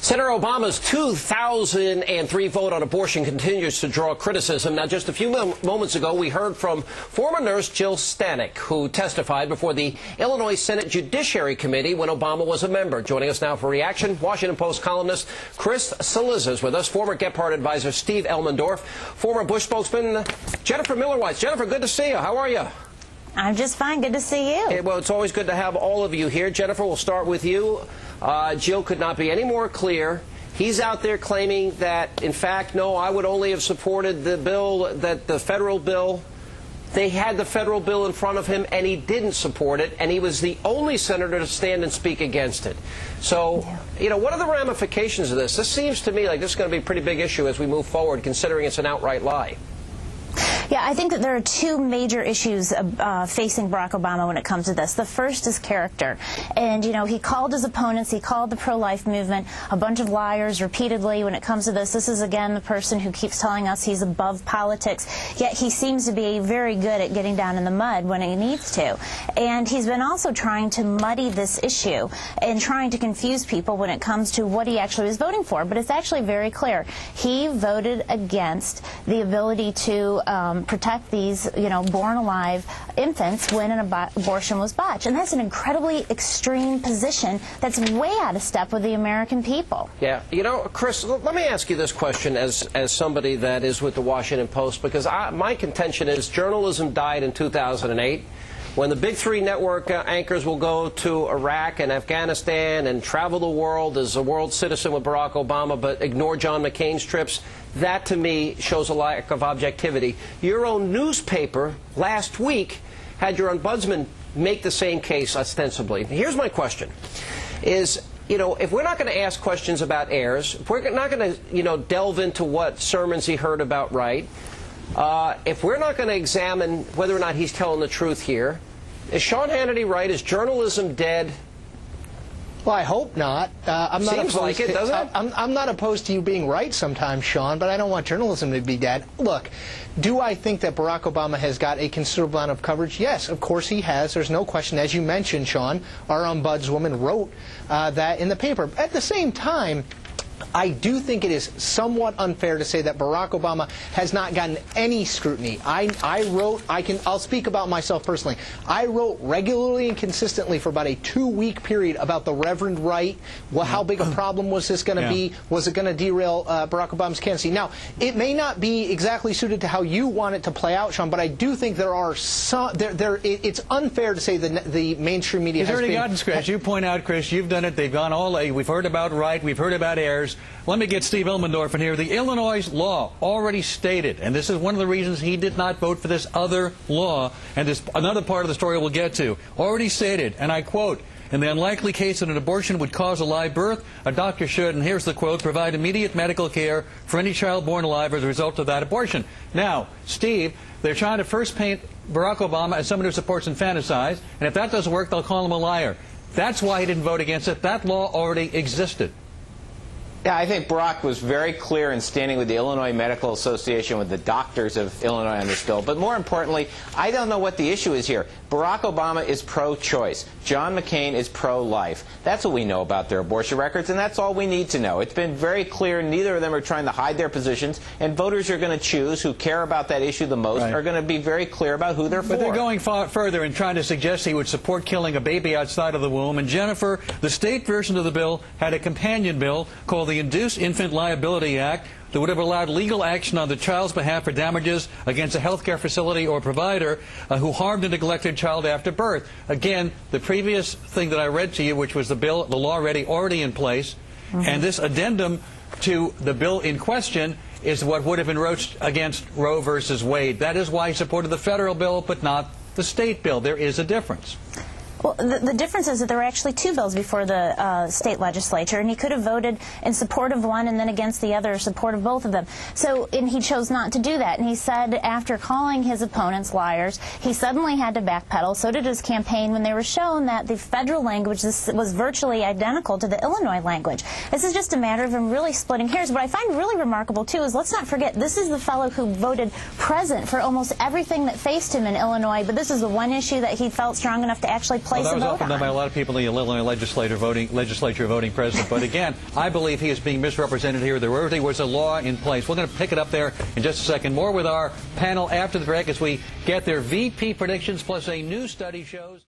Senator Obama's 2003 vote on abortion continues to draw criticism. Now, just a few moments ago, we heard from former nurse Jill Stanek, who testified before the Illinois Senate Judiciary Committee when Obama was a member. Joining us now for reaction, Washington Post columnist Chris Cillizza is with us, former Gephardt advisor Steve Elmendorf, former Bush spokesman Jennifer Miller-Weitz. Jennifer, good to see you. How are you? I'm just fine. Good to see you. Hey, well, it's always good to have all of you here. Jennifer, we'll start with you. Jill could not be any more clear. He's out there claiming that, in fact, no, I would only have supported the bill, that the federal bill. They had the federal bill in front of him, and he didn't support it, and he was the only senator to stand and speak against it. So, you know, what are the ramifications of this? This seems to me like this is going to be a pretty big issue as we move forward, considering it's an outright lie. Yeah, I think that there are two major issues facing Barack Obama when it comes to this. The first is character. And, you know, he called his opponents, he called the pro-life movement a bunch of liars repeatedly when it comes to this. This is, again, the person who keeps telling us he's above politics, yet he seems to be very good at getting down in the mud when he needs to. And he's been also trying to muddy this issue and trying to confuse people when it comes to what he actually was voting for. But it's actually very clear. He voted against the ability to protect these, you know, born-alive infants when an abortion was botched. And that's an incredibly extreme position that's way out of step with the American people. Yeah. You know, Chris, let me ask you this question as somebody that is with the Washington Post, because my contention is journalism died in 2008. When the big three network anchors will go to Iraq and Afghanistan and travel the world as a world citizen with Barack Obama but ignore John McCain's trips, that to me shows a lack of objectivity. Your own newspaper last week had your ombudsman make the same case ostensibly. Here's my question. Is, you know, if we're not going to ask questions about heirs, if we're not going to, you know, delve into what sermons he heard about Wright, if we're not going to examine whether or not he's telling the truth here, is Sean Hannity right? Is journalism dead? Well, I hope not. I'm not Seems like it, doesn't it? I'm not opposed to you being right sometimes, Sean, but I don't want journalism to be dead. Look, do I think that Barack Obama has got a considerable amount of coverage? Yes, of course he has. There's no question. As you mentioned, Sean, our ombudswoman wrote that in the paper. At the same time, I do think it is somewhat unfair to say that Barack Obama has not gotten any scrutiny. I'll speak about myself personally. I wrote regularly and consistently for about a 2-week period about the Reverend Wright. Well, how big a problem was this going to be? Was it going to derail Barack Obama's candidacy? Now, it may not be exactly suited to how you want it to play out, Sean, but I do think there are some. It's unfair to say the mainstream media has already gotten scratched. You point out, Chris, you've done it. They've gone all. We've heard about Wright. We've heard about heirs. Let me get Steve Elmendorf in here. The Illinois law already stated, and this is one of the reasons he did not vote for this other law, and this another part of the story we'll get to, already stated, and I quote, in the unlikely case that an abortion would cause a live birth, a doctor should, and here's the quote, provide immediate medical care for any child born alive as a result of that abortion. Now, Steve, they're trying to first paint Barack Obama as someone who supports infanticide, and if that doesn't work, they'll call him a liar. That's why he didn't vote against it. That law already existed. Yeah, I think Barack was very clear in standing with the Illinois Medical Association, with the doctors of Illinois on this bill. But more importantly, I don't know what the issue is here. Barack Obama is pro-choice. John McCain is pro-life. That's what we know about their abortion records, and that's all we need to know. It's been very clear neither of them are trying to hide their positions, and voters are going to choose who care about that issue the most, are going to be very clear about who they're for. But they're going far further and trying to suggest he would support killing a baby outside of the womb. And Jennifer, the state version of the bill had a companion bill called the Induced Infant Liability Act that would have allowed legal action on the child's behalf for damages against a health care facility or provider who harmed a neglected child after birth. Again, the previous thing that I read to you, which was the bill, the law already in place, and this addendum to the bill in question is what would have been roached against Roe versus Wade. That is why he supported the federal bill but not the state bill. There is a difference. Well, the difference is that there were actually two bills before the state legislature, and he could have voted in support of one and then against the other, support of both of them. So, and he chose not to do that. And he said after calling his opponents liars, he suddenly had to backpedal. So did his campaign when they were shown that the federal language was virtually identical to the Illinois language. This is just a matter of him really splitting hairs. What I find really remarkable, too, is let's not forget, this is the fellow who voted present for almost everything that faced him in Illinois, but this is the one issue that he felt strong enough to actually place well, a that was vote often done by a lot of people in the Illinois legislature voting president. But again, I believe he is being misrepresented here. There already was a law in place. We're going to pick it up there in just a second. More with our panel after the break as we get their VP predictions, plus a new study shows.